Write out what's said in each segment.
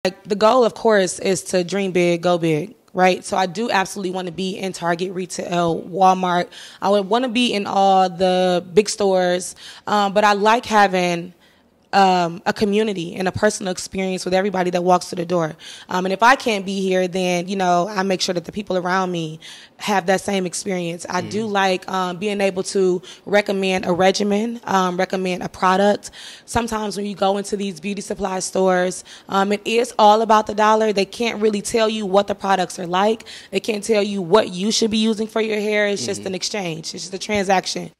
Like, the goal, of course, is to dream big, go big, right? So I do absolutely want to be in Target, retail, Walmart. I would want to be in all the big stores, but I like having a community and a personal experience with everybody that walks through the door. And if I can't be here, then, you know, I make sure that the people around me have that same experience. I do like being able to recommend a regimen, recommend a product. Sometimes when you go into these beauty supply stores, it is all about the dollar. They can't really tell you what the products are like. They can't tell you what you should be using for your hair. It's just an exchange. It's just a transaction.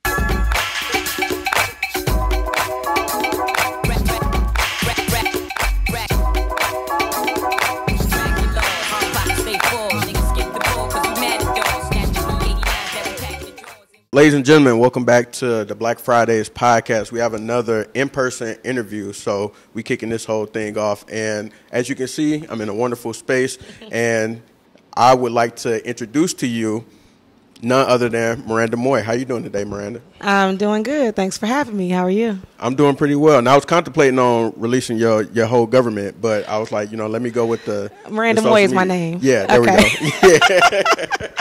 Ladies and gentlemen, welcome back to the Black Fridays podcast. We have another in-person interview, so we kicking this whole thing off. And as you can see, I'm in a wonderful space, and I would like to introduce to you none other than Miranda Moy. How you doing today, Miranda? I'm doing good. Thanks for having me. How are you? I'm doing pretty well. And I was contemplating on releasing your whole government, but I was like, you know, let me go with the Miranda Moy is my name. Yeah, there we go. Yeah.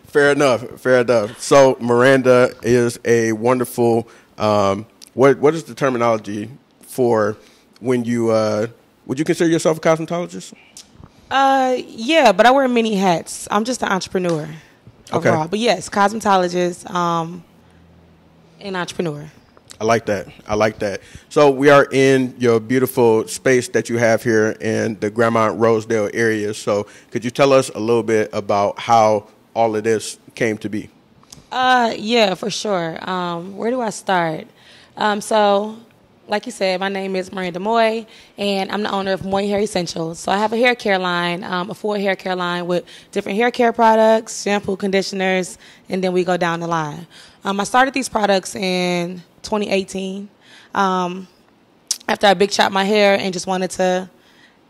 Fair enough. Fair enough. So Miranda is a wonderful. What is the terminology for when you would you consider yourself a cosmetologist? Yeah, but I wear many hats. I'm just an entrepreneur overall. Okay. But yes, cosmetologist and entrepreneur. I like that. I like that. So we are in your beautiful space that you have here in the Grandmont Rosedale area. So could you tell us a little bit about how all of this came to be? Yeah, for sure. Where do I start? So, like you said, my name is Miranda Moy, and I'm the owner of Moy Hair Essentials. So I have a hair care line, a full hair care line with different hair care products, shampoo, conditioners, and then we go down the line. I started these products in 2018 after I big chopped my hair and just wanted to,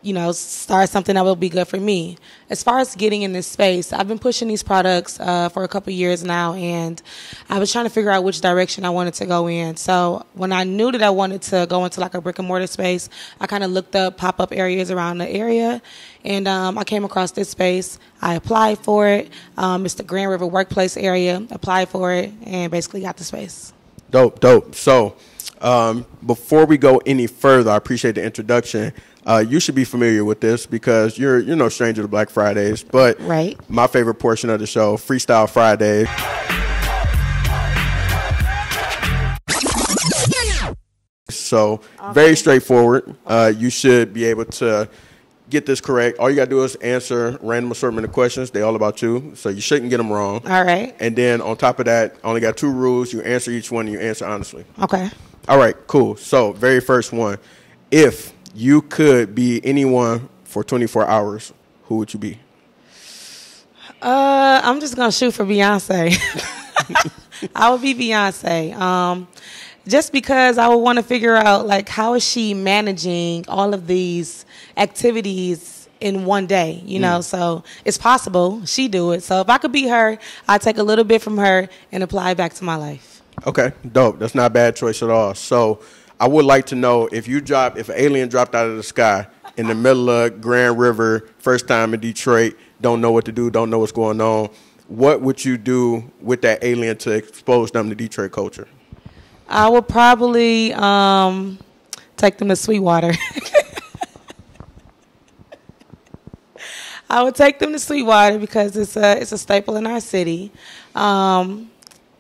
you know, start something that will be good for me. As far as getting in this space, I've been pushing these products for a couple years now, and I was trying to figure out which direction I wanted to go in. So when I knew that I wanted to go into like a brick and mortar space, I kind of looked up pop-up areas around the area, and I came across this space. I applied for it. It's the Grand River Workplace area. Applied for it, and basically got the space. Dope. So before we go any further, I appreciate the introduction. You should be familiar with this because you're no stranger to Black Fridays. But right. My favorite portion of the show, Freestyle Friday. So very straightforward. You should be able to get this correct. All you got to do is answer random assortment of questions. They all about you, so you shouldn't get them wrong. All right. And then on top of that, I only got 2 rules. You answer each one, and you answer honestly. Okay. All right, cool. So very first one, if you could be anyone for 24 hours, who would you be? I'm just going to shoot for Beyonce. I would be Beyonce. Just because I would want to figure out, like, how is she managing all of these activities in one day, you know? So it's possible. She do it. So if I could be her, I'd take a little bit from her and apply it back to my life. Okay, dope. That's not a bad choice at all. So I would like to know if an alien dropped out of the sky in the middle of Grand River, first time in Detroit, don't know what to do, don't know what's going on, what would you do with that alien to expose them to Detroit culture? I would probably take them to Sweetwater. I would take them to Sweetwater because it's a staple in our city.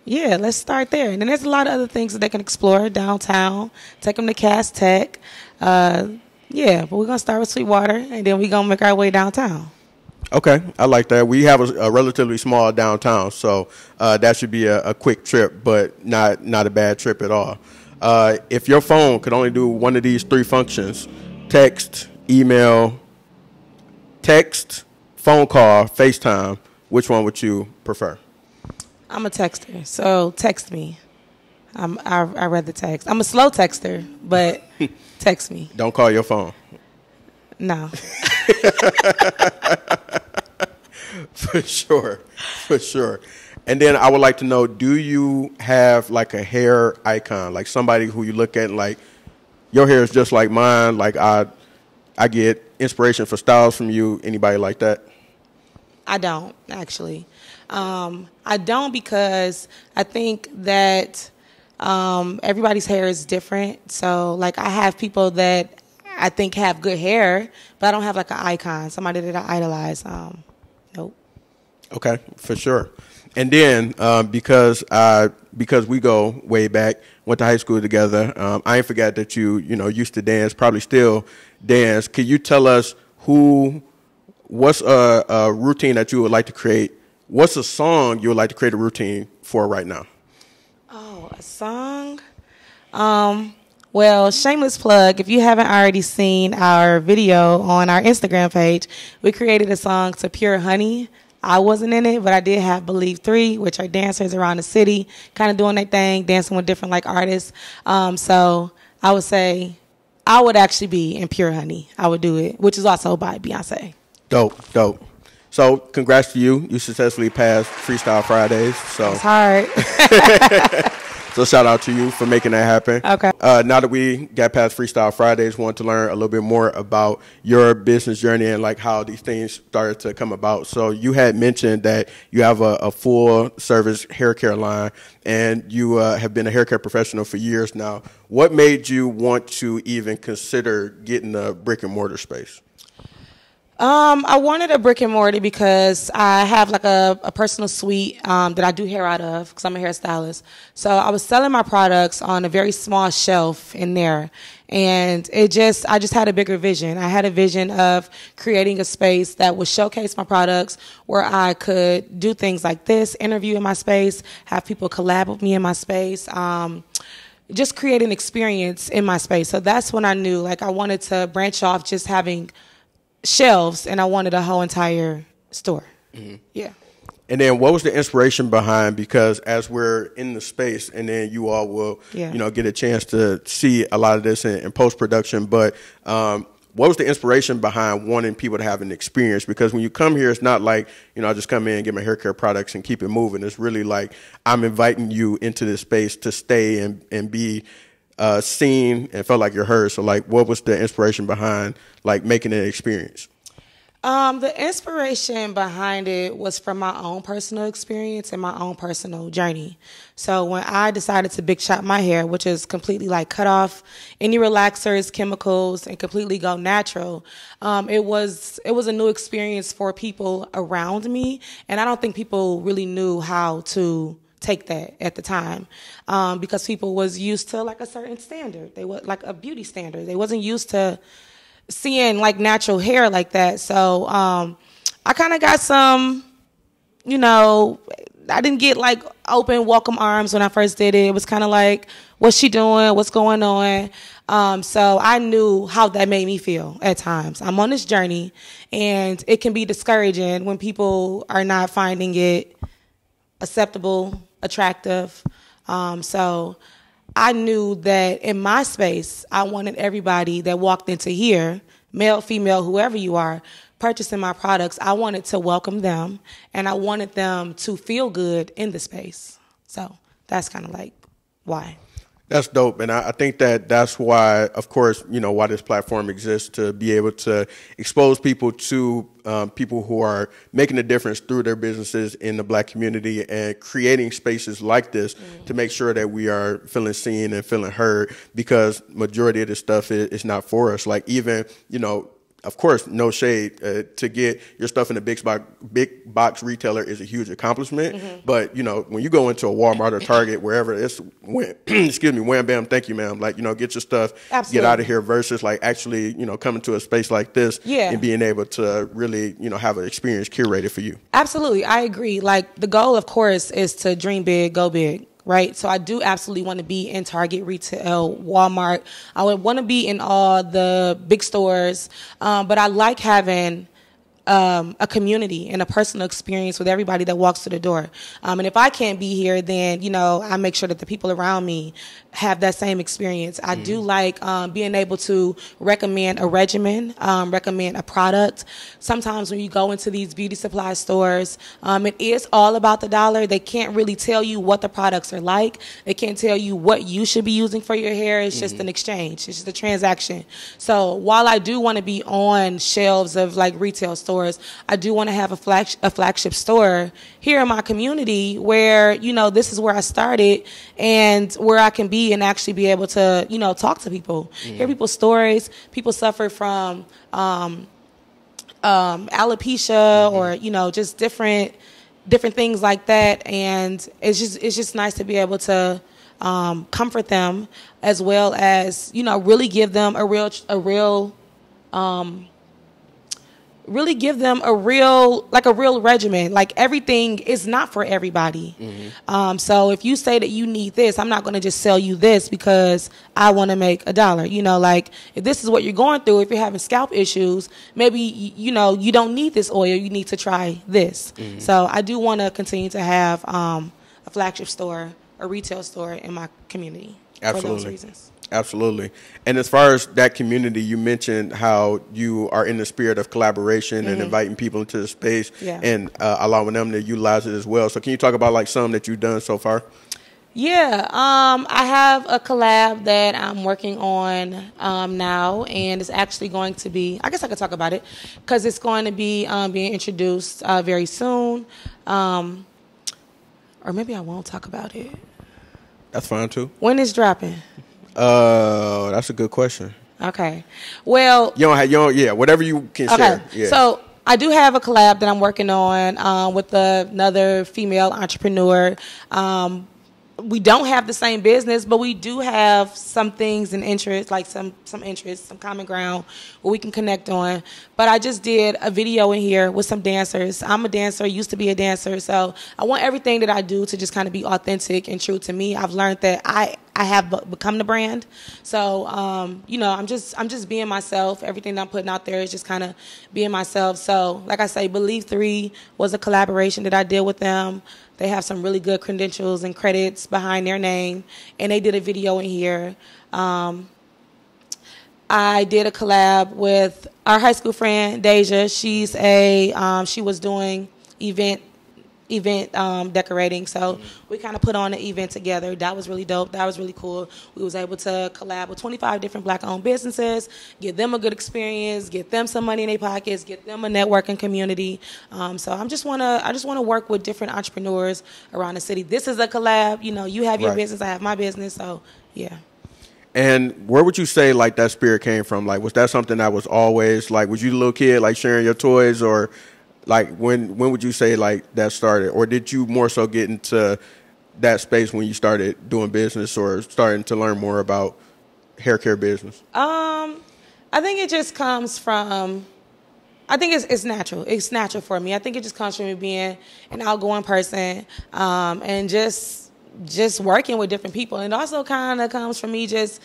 Yeah, let's start there. And then there's a lot of other things that they can explore downtown. Take them to Cass Tech. Yeah, but we're going to start with Sweetwater, and then we're going to make our way downtown. Okay, I like that. We have a relatively small downtown, so that should be a quick trip, but not a bad trip at all. If your phone could only do one of these 3 functions, text, email, phone call, FaceTime, which one would you prefer? I'm a texter, so text me. I read the text. I'm a slow texter, but text me. Don't call your phone. No. For sure. And then I would like to know, do you have like a hair icon, like somebody who you look at and like, your hair is just like mine, like I get inspiration for styles from you. Anybody like that? I don't, actually. I don't, because I think that everybody's hair is different. So, like, I have people that I think have good hair, but I don't have, like, an icon, somebody that I idolize. Nope. Okay, for sure. And then because we go way back, went to high school together, I ain't forgot that you used to dance, probably still dance. Could you tell us what's a routine that you would like to create? What's a song you would like to create a routine for right now? Oh, a song? Well, shameless plug, if you haven't already seen our video on our Instagram page, we created a song to Pure Honey. I wasn't in it, but I did have Believe 3, which are dancers around the city, kind of doing their thing, dancing with different like artists. So I would say I would actually be in Pure Honey. I would do it, which is also by Beyonce. Dope. So congrats to you. You successfully passed Freestyle Fridays. So it's hard. So shout out to you for making that happen. Okay. Now that we got past Freestyle Fridays, want to learn a little bit more about your business journey and like how these things started to come about. So you had mentioned that you have a full service hair care line, and you have been a hair care professional for years now. What made you want to even consider getting a brick and mortar space? I wanted a brick and mortar because I have like a personal suite that I do hair out of because I'm a hairstylist. So I was selling my products on a very small shelf in there, and I just had a bigger vision. I had a vision of creating a space that would showcase my products, where I could do things like this, interview in my space, have people collab with me in my space. Just create an experience in my space. So that's when I knew like I wanted to branch off just having shelves, and I wanted a whole entire store. Mm-hmm. Yeah. And then what was the inspiration behind, because as we're in the space, and then you all will, get a chance to see a lot of this in post-production, but what was the inspiration behind wanting people to have an experience? Because when you come here, it's not like, I just come in and get my hair care products and keep it moving. It's really like I'm inviting you into this space to stay and be seen and felt like you're heard. So like, what was the inspiration behind like making an experience? The inspiration behind it was from my own personal experience and my own personal journey. So when I decided to big chop my hair, which is completely like cut off any relaxers, chemicals, and completely go natural, it was a new experience for people around me, and I don't think people really knew how to take that at the time, because people was used to like a certain standard. They were like a beauty standard. They wasn't used to seeing like natural hair like that. So I kind of got some, I didn't get like open welcome arms when I first did it. It was kind of like, what's she doing? What's going on? So I knew how that made me feel at times. I'm on this journey, and it can be discouraging when people are not finding it acceptable, attractive. So I knew that in my space, I wanted everybody that walked into here, male, female, whoever you are, purchasing my products, I wanted to welcome them, and I wanted them to feel good in the space. So that's kind of like why. That's dope. And I think that's why, of course, why this platform exists, to be able to expose people to people who are making a difference through their businesses in the Black community, and creating spaces like this to make sure that we are feeling seen and feeling heard, because majority of this stuff is not for us. Like even, of course, no shade, to get your stuff in a big box retailer is a huge accomplishment. Mm-hmm. But, when you go into a Walmart or Target, wherever, it's, excuse me, wham, bam, thank you, ma'am. Like, get your stuff, Absolutely. Get out of here, versus like actually, coming to a space like this and being able to really, have an experience curated for you. Absolutely. I agree. Like the goal, of course, is to dream big, go big. Right. So I do absolutely want to be in Target, retail, Walmart. I would want to be in all the big stores. But I like having a community and a personal experience with everybody that walks through the door. And if I can't be here, then, I make sure that the people around me have that same experience. I do like being able to recommend a regimen, recommend a product. Sometimes when you go into these beauty supply stores, it is all about the dollar. They can't really tell you what the products are like. They can't tell you what you should be using for your hair. It's just an exchange. It's just a transaction. So while I do want to be on shelves of like retail stores, I do want to have a flagship store here in my community where, you know, this is where I started and where I can be and actually be able to, you know, talk to people, hear people's stories. People suffer from alopecia or, you know, just different things like that. And it's just nice to be able to comfort them, as well as, you know, really give them a real regimen. Like, everything is not for everybody. So if you say that you need this, I'm not going to just sell you this because I want to make $1. You know, like, if this is what you're going through, if you're having scalp issues, maybe, you know, you don't need this oil. You need to try this. So I do want to continue to have a flagship store, a retail store in my community. Absolutely. For those reasons. Absolutely. And as far as that community, you mentioned how you are in the spirit of collaboration and inviting people into the space and allowing them to utilize it as well. So can you talk about like some that you've done so far? Yeah, I have a collab that I'm working on now, and it's actually going to be, I guess I could talk about it, because it's going to be being introduced very soon. Or maybe I won't talk about it. That's fine too. When is dropping? That's a good question. Okay. Well, whatever you can share. Yeah. So I do have a collab that I'm working on with another female entrepreneur. We don't have the same business, but we do have some things and interests, like some interests, some common ground where we can connect on. But I just did a video in here with some dancers. I'm a dancer, used to be a dancer, so I want everything that I do to just kind of be authentic and true to me. I've learned that I have become the brand. So, you know, I'm just being myself. Everything that I'm putting out there is just kind of being myself. So, like I say, Believe 3 was a collaboration that I did with them. They have some really good credentials and credits behind their name, and they did a video in here. I did a collab with our high school friend Deja. She was doing event decorating, so we kind of put on an event together. That was really dope. That was really cool. We was able to collab with 25 different Black-owned businesses, give them a good experience, get them some money in their pockets, get them a networking community. So I just want to work with different entrepreneurs around the city. This is a collab. You know, you have your business, I have my business. So yeah. And where would you say like that spirit came from? Like, was that something that was always like? Was you a little kid like sharing your toys, or like when would you say like that started, or did you more so get into that space when you started doing business or starting to learn more about hair care business? I think it just comes from, I think it's natural. It's natural for me. I think it just comes from me being an outgoing person and just working with different people. And it also kind of comes from me just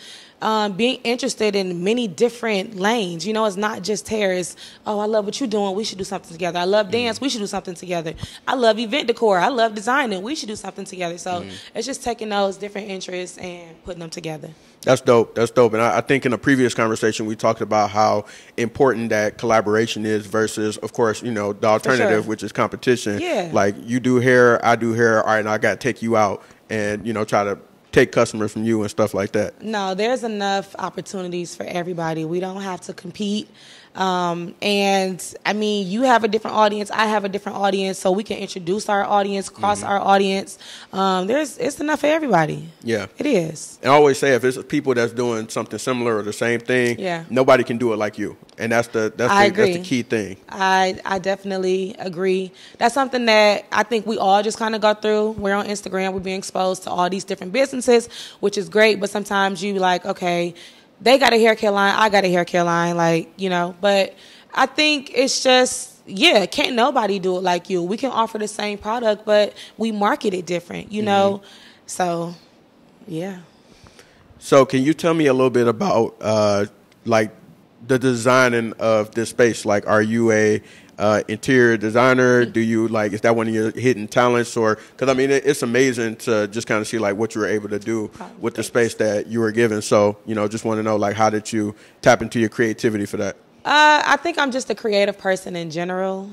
being interested in many different lanes. You know, it's not just hair. It's, oh, I love what you're doing. We should do something together. I love dance. We should do something together. I love event decor. I love designing. We should do something together. So it's just taking those different interests and putting them together. That's dope. That's dope. And I think in a previous conversation, we talked about how important that collaboration is versus, of course, you know, the alternative, which is competition. Yeah. Like, you do hair, I do hair. All right, now I got to take you out and, you know, try to take customers from you and stuff like that. No, there's enough opportunities for everybody. We don't have to compete. And I mean, you have a different audience, I have a different audience, so we can introduce our audience, cross our audience. It's enough for everybody. Yeah, it is. And I always say, if it's people that's doing something similar or the same thing, nobody can do it like you. And that's the key thing. I definitely agree. That's something that I think we all just kind of go through. We're on Instagram, we're being exposed to all these different businesses, which is great, but sometimes you like, okay, they got a hair care line, I got a hair care line, like, you know. But I think it's just, can't nobody do it like you. We can offer the same product, but we market it different, you know. So, yeah. So can you tell me a little bit about, like, the designing of this space? Like, are you a interior designer? Do you like, is that one of your hidden talents? Or because I mean it's amazing to just kind of see like what you were able to do with the space that you were given. So just want to know, like, how did you tap into your creativity for that? I think I'm just a creative person in general.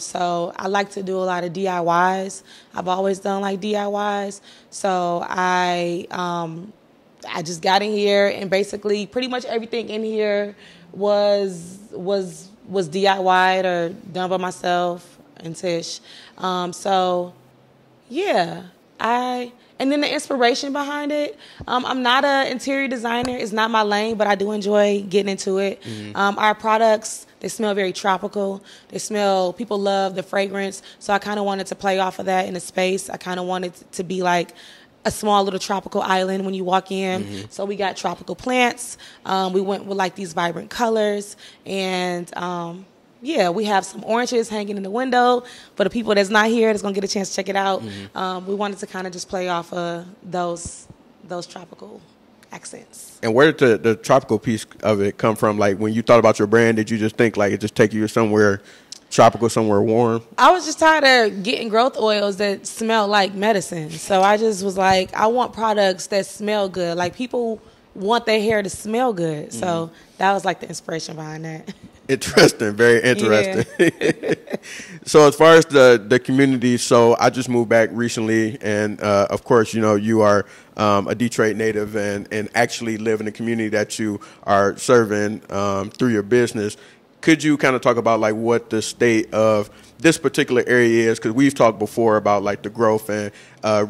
So I like to do a lot of DIYs. I've always done like DIYs. So I just got in here, and basically pretty much everything in here was DIY'd or done by myself and Tish. So yeah, and then the inspiration behind it. I'm not an interior designer. It's not my lane, but I do enjoy getting into it. Our products, they smell very tropical. People love the fragrance. So I kind of wanted to play off of that in the space. I kind of wanted to be like a small little tropical island when you walk in. So we got tropical plants. We went with like these vibrant colors, and yeah, we have some oranges hanging in the window for the people that's not here that's gonna get a chance to check it out. We wanted to kind of just play off of those tropical accents. And where did the tropical piece of it come from? Like, when you thought about your brand, did you just think like it just take you somewhere tropical, somewhere warm? I was just tired of getting growth oils that smell like medicine. So I just was like, I want products that smell good. Like, people want their hair to smell good. So that was like the inspiration behind that. Interesting, very interesting. Yeah. So as far as the community, so I just moved back recently, and of course, you are a Detroit native and actually live in the community that you are serving through your business. Could you kind of talk about like what the state of this particular area is? Because we've talked before about like the growth and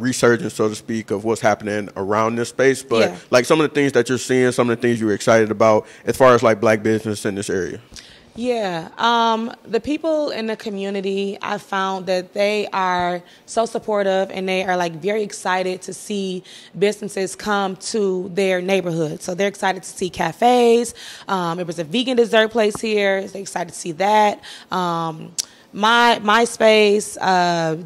resurgence, so to speak, of what's happening around this space. But like some of the things that you're seeing, some of the things you're excited about as far as like black business in this area. Yeah, the people in the community, I found that they are so supportive, and they are like very excited to see businesses come to their neighborhood. So they're excited to see cafes. There was a vegan dessert place here. They're excited to see that. MySpace,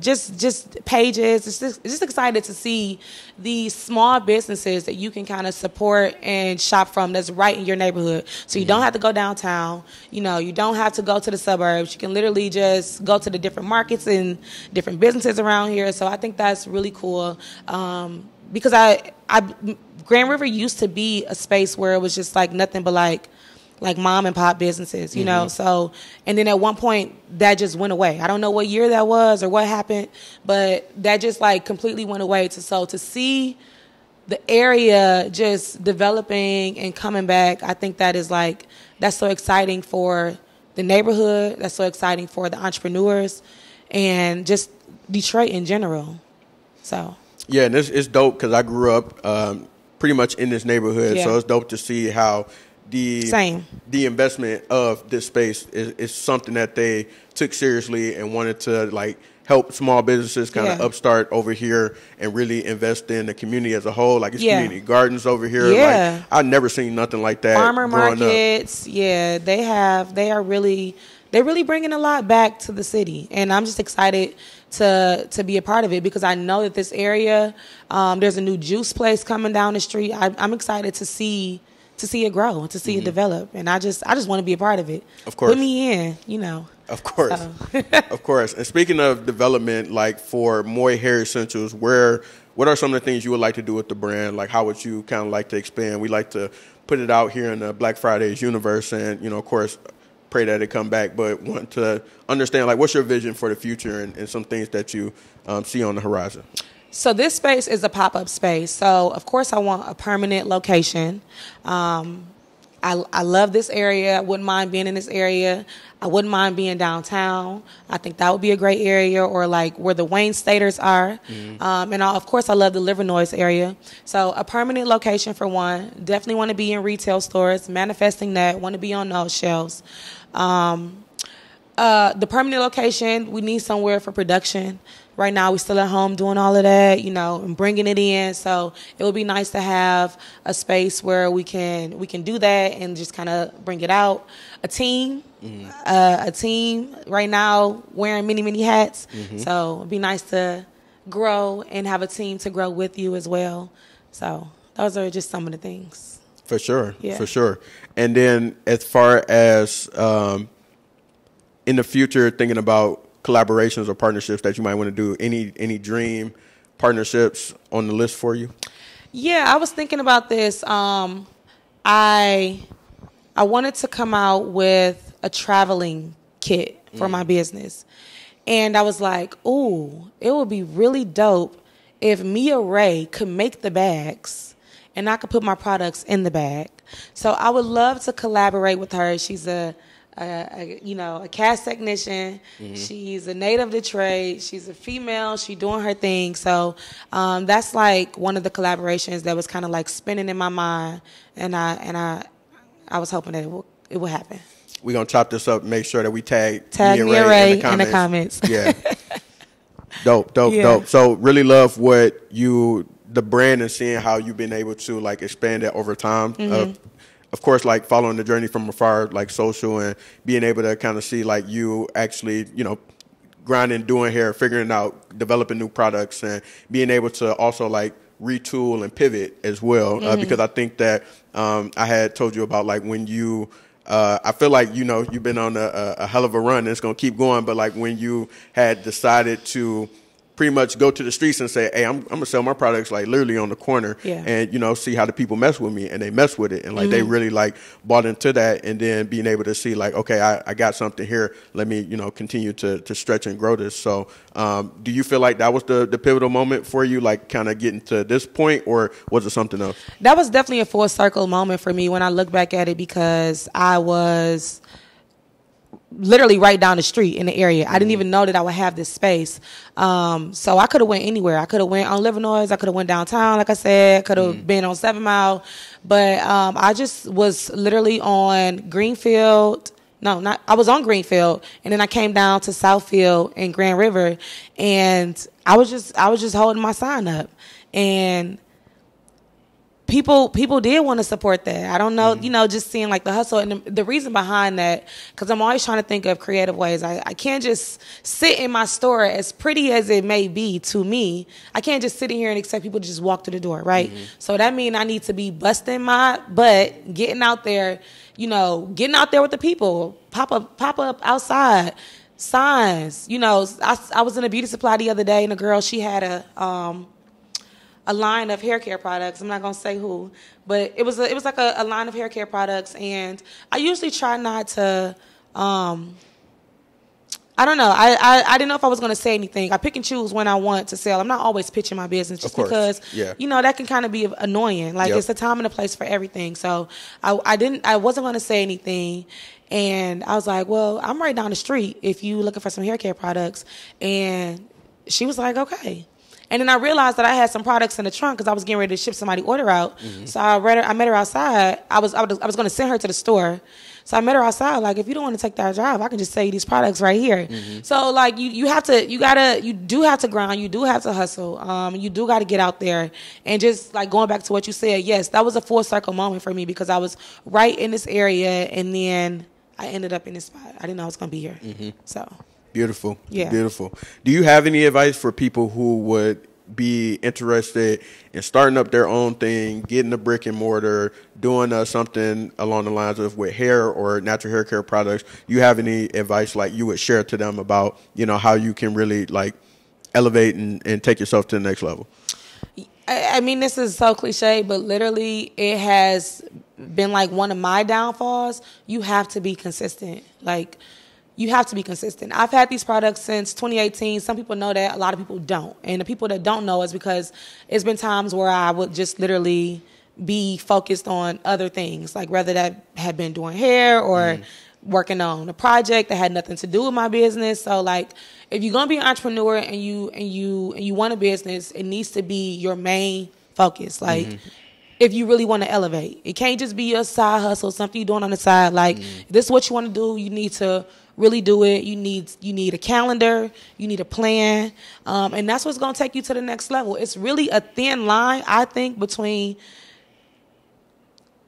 just pages. It's just excited to see these small businesses that you can kind of support and shop from that's right in your neighborhood. So you don't have to go downtown. You don't have to go to the suburbs. You can literally just go to the different markets and different businesses around here. So I think that's really cool. Because Grand River used to be a space where it was just like nothing but like mom and pop businesses, you know? So, and then at one point that just went away. I don't know what year that was or what happened, but that just like completely went away. So to see the area just developing and coming back, I think that is like, that's so exciting for the neighborhood. That's so exciting for the entrepreneurs and just Detroit in general. So. Yeah, and it's dope because I grew up pretty much in this neighborhood. So it's dope to see how the investment of this space is something that they took seriously and wanted to like help small businesses kind of upstart over here and really invest in the community as a whole. Like, it's community gardens over here. Like, I've never seen nothing like that. Farmer markets, they're really bringing a lot back to the city, and I'm just excited to be a part of it because I know that this area, there's a new juice place coming down the street. I'm excited to see it grow, to see it develop, and I just want to be a part of it. Of course, put me in, Of course, of course. And speaking of development, like for Moy Hair Essentials, what are some of the things you would like to do with the brand? Like, how would you kind of like to expand? We like to put it out here in the Black Fridays universe, and of course, pray that it come back. But want to understand, like, what's your vision for the future and some things that you see on the horizon? So this space is a pop-up space. So, of course, I want a permanent location. I love this area. I wouldn't mind being in this area. I wouldn't mind being downtown. I think that would be a great area, or like where the Wayne Staters are. And of course, I love the Livernois area. So a permanent location for one. Definitely want to be in retail stores, manifesting that, want to be on those shelves. The permanent location, we need somewhere for production. Right now, we're still at home doing all of that, and bringing it in. So it would be nice to have a space where we can do that and just kind of bring it out. A team right now wearing many hats. So it'd be nice to grow and have a team to grow with you as well. So those are just some of the things. For sure, Yeah. for sure. And then as far as in the future, thinking about collaborations or partnerships that you might want to do, any dream partnerships on the list for you? Yeah, I was thinking about this. I wanted to come out with a traveling kit for my business. And I was like, ooh, it would be really dope if Mia Ray could make the bags and I could put my products in the bag. So I would love to collaborate with her. She's a cast technician. She's a native of the trade. She's a female. She's doing her thing. So that's like one of the collaborations that was kind of like spinning in my mind, and I was hoping that it would happen. We're gonna chop this up. Make sure that we tag Mia Ray in the comments. Yeah, dope. Yeah. So really love the brand, and seeing how you've been able to like expand it over time. Of course, like following the journey from afar, like social, and being able to kind of see like you actually, grinding, doing hair, figuring out, developing new products, and being able to also like retool and pivot as well. Because I think that I had told you about like when you, I feel like, you've been on a hell of a run and it's going to keep going. But like when you had decided to pretty much go to the streets and say, hey, I'm going to sell my products like literally on the corner, and, see how the people mess with me, and they mess with it. And like they really like bought into that, and then being able to see like, okay, I got something here. Let me, continue to stretch and grow this. So do you feel like that was the pivotal moment for you, like kind of getting to this point, or was it something else? That was definitely a full circle moment for me when I look back at it, because I was literally right down the street in the area. I didn't even know that I would have this space. So I could have went anywhere. I could have went on Livernois. I could have went downtown, like I said. Could have been on 7 Mile. But I just was literally on Greenfield. I was on Greenfield, and then I came down to Southfield and Grand River, and I was just holding my sign up, and people did want to support that. I don't know, just seeing like the hustle, and the reason behind that, because I'm always trying to think of creative ways. I can't just sit in my store, as pretty as it may be to me. I can't just sit in here and expect people to just walk through the door, right? So that means I need to be busting my butt, getting out there, getting out there with the people, pop up outside, signs. I was in a beauty supply the other day, and a girl, she had a line of hair care products. I'm not gonna say who, but it was like a line of hair care products, and I usually try not to. I don't know. I didn't know if I was gonna say anything. I pick and choose when I want to sell. I'm not always pitching my business, just because that can kind of be annoying. Like it's a time and a place for everything. So I wasn't gonna say anything. And I was like, well, I'm right down the street if you looking for some hair care products. And she was like, okay. And then I realized that I had some products in the trunk, because I was getting ready to ship somebody order out. So I met her outside. I was going to send her to the store. So I met her outside. Like, if you don't want to take that job, I can just sell you these products right here. So like you do have to grind. You do have to hustle. You do got to get out there. And just like going back to what you said, yes, that was a full circle moment for me, because I was right in this area, and then I ended up in this spot. I didn't know I was going to be here. So. Beautiful. Yeah. Beautiful. Do you have any advice for people who would be interested in starting up their own thing, getting a brick and mortar, doing something along the lines of with hair or natural hair care products? Do you have any advice like you would share to them about, how you can really like elevate and take yourself to the next level? I mean, this is so cliche, but literally it has been like one of my downfalls. You have to be consistent. You have to be consistent. I've had these products since 2018. Some people know that. A lot of people don't. And the people that don't know is because it's been times where I would just literally be focused on other things, like whether that had been doing hair or working on a project that had nothing to do with my business. So like, if you're gonna be an entrepreneur and you want a business, it needs to be your main focus. Like, if you really want to elevate, it can't just be your side hustle, something you're doing on the side. Like, if this is what you want to do, you need to really do it. You need a calendar. You need a plan. And that's what's going to take you to the next level. It's really a thin line, I think, between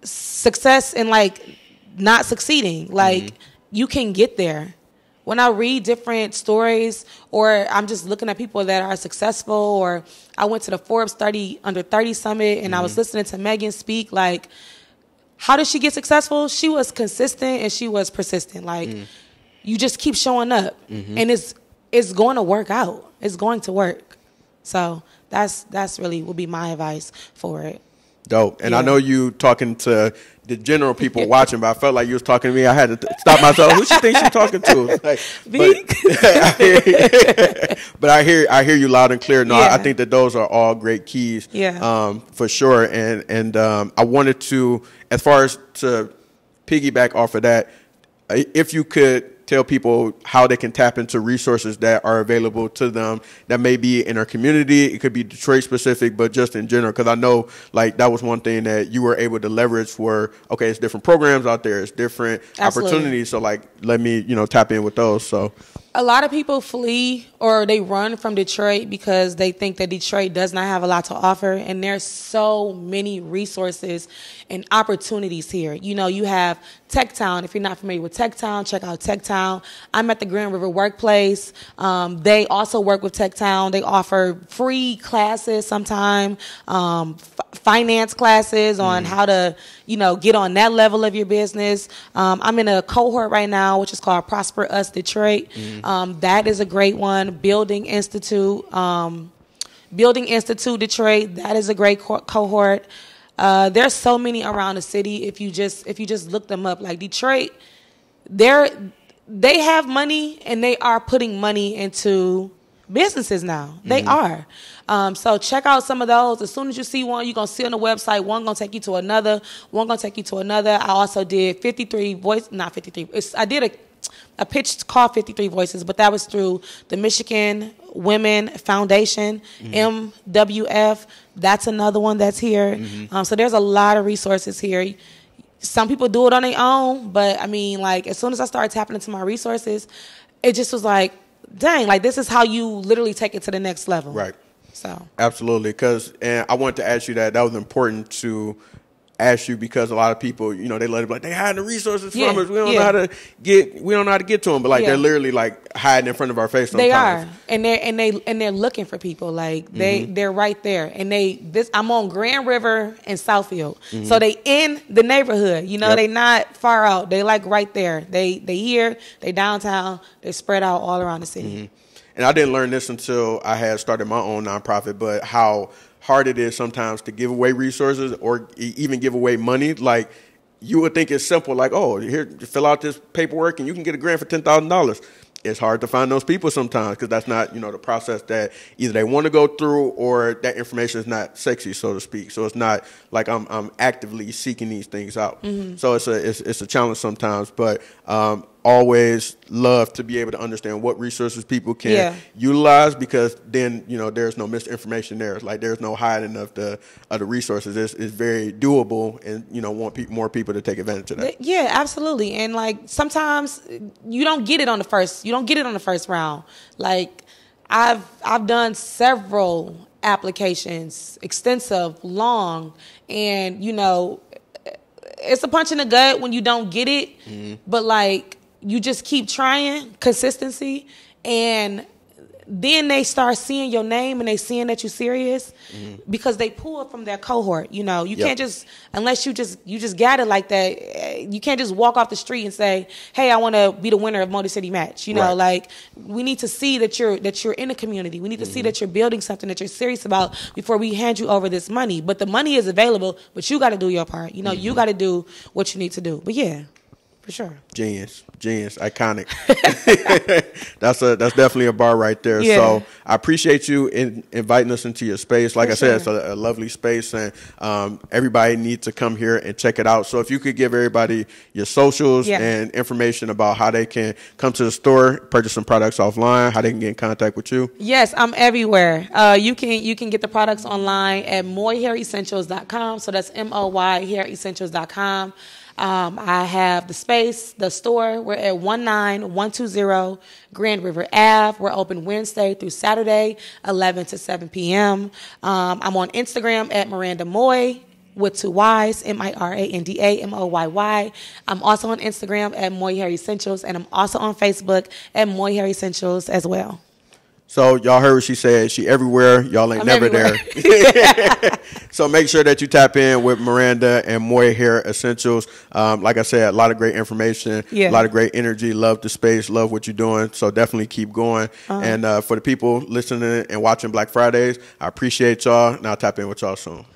success and like not succeeding. Like, you can get there. When I read different stories, or I'm just looking at people that are successful, or I went to the Forbes 30 Under 30 Summit and I was listening to Megan speak, like, how did she get successful? She was consistent and she was persistent. Like, you just keep showing up, and it's going to work out. It's going to work. So that's really would be my advice for it. Dope. And I know you talking to the general people watching, but I felt like you was talking to me. I had to stop myself. Who she think she's talking to? Like, but I hear you loud and clear. No, I think that those are all great keys. For sure. And I wanted to, as far as to piggyback off of that, if you could tell people how they can tap into resources that are available to them that may be in our community. It could be Detroit specific, but just in general, because I know like that was one thing that you were able to leverage for, okay, it's different programs out there, it's different opportunities. So like, let me, tap in with those. So a lot of people flee or they run from Detroit because they think that Detroit does not have a lot to offer. And there's so many resources and opportunities here. You have Tech Town. If you're not familiar with Tech Town, check out Tech Town. I'm at the Grand River Workplace. They also work with Tech Town. They offer free classes sometime, finance classes on how to, get on that level of your business. I'm in a cohort right now, which is called Prosper Us Detroit. That is a great one. Building Institute Detroit. That is a great cohort. There's so many around the city. If you just look them up, like Detroit, they have money and they are putting money into businesses now. They are. So check out some of those. As soon as you see one, you're going to see on the website, one going to take you to another, one going to take you to another. I also did I did a pitch called 53 Voices, but that was through the Michigan Women Foundation, MWF. That's another one that's here. So there's a lot of resources here. Some people do it on their own, but I mean, like, as soon as I started tapping into my resources, it just was like, dang, like, this is how you literally take it to the next level. Right. So absolutely, and I wanted to ask you that was important to ask you because a lot of people, they let it be like they hide the resources from us. We don't know how to get to them, but like they're literally like hiding in front of our face sometimes. They are, and they're looking for people. Like they're right there, and I'm on Grand River and Southfield, so they in the neighborhood. They not far out. They like right there. They here. They downtown. They spread out all around the city. And I didn't learn this until I had started my own nonprofit, but how hard it is sometimes to give away resources or even give away money. Like, you would think it's simple, like, oh, here, fill out this paperwork and you can get a grant for $10,000. It's hard to find those people sometimes because that's not, the process that either they want to go through or that information is not sexy, so to speak. So it's not like I'm actively seeking these things out. So it's a challenge sometimes, but always love to be able to understand what resources people can utilize because then, there's no misinformation there. Like there's no hiding of the resources. It's very doable and, want more people to take advantage of that. Yeah, absolutely. And like sometimes you don't get it on the first round. Like I've done several applications, extensive, long, and, it's a punch in the gut when you don't get it, but like, you just keep trying, consistency, and then they start seeing your name and they seeing that you're serious because they pull it from their cohort. You can't just, unless you just got it like that, you can't just walk off the street and say, hey, I want to be the winner of Motor City Match. Like we need to see that you're in the community. We need to see that you're building something that you're serious about before we hand you over this money. But the money is available, but you got to do your part. You got to do what you need to do. But yeah. For sure. Genius, iconic. That's definitely a bar right there. Yeah. So I appreciate you inviting us into your space. Like I said, it's a lovely space, and everybody needs to come here and check it out. So if you could give everybody your socials and information about how they can come to the store, purchase some products offline, how they can get in contact with you. Yes, I'm everywhere. You can get the products online at moyhairessentials.com. So that's MOY hairessentials.com. I have the store. We're at 19120 Grand River Ave. We're open Wednesday through Saturday, 11 to 7 p.m. I'm on Instagram at Miranda Moy with 2 Y's, Miranda Moyy. I'm also on Instagram at Moy Hair Essentials, and I'm also on Facebook at Moy Hair Essentials as well. So y'all heard what she said. She everywhere. Y'all ain't never there. So make sure that you tap in with Miranda and Moy Hair Essentials. Like I said, a lot of great information, a lot of great energy. Love the space. Love what you're doing. So definitely keep going. And for the people listening and watching Black Fridays, I appreciate y'all. And I'll tap in with y'all soon.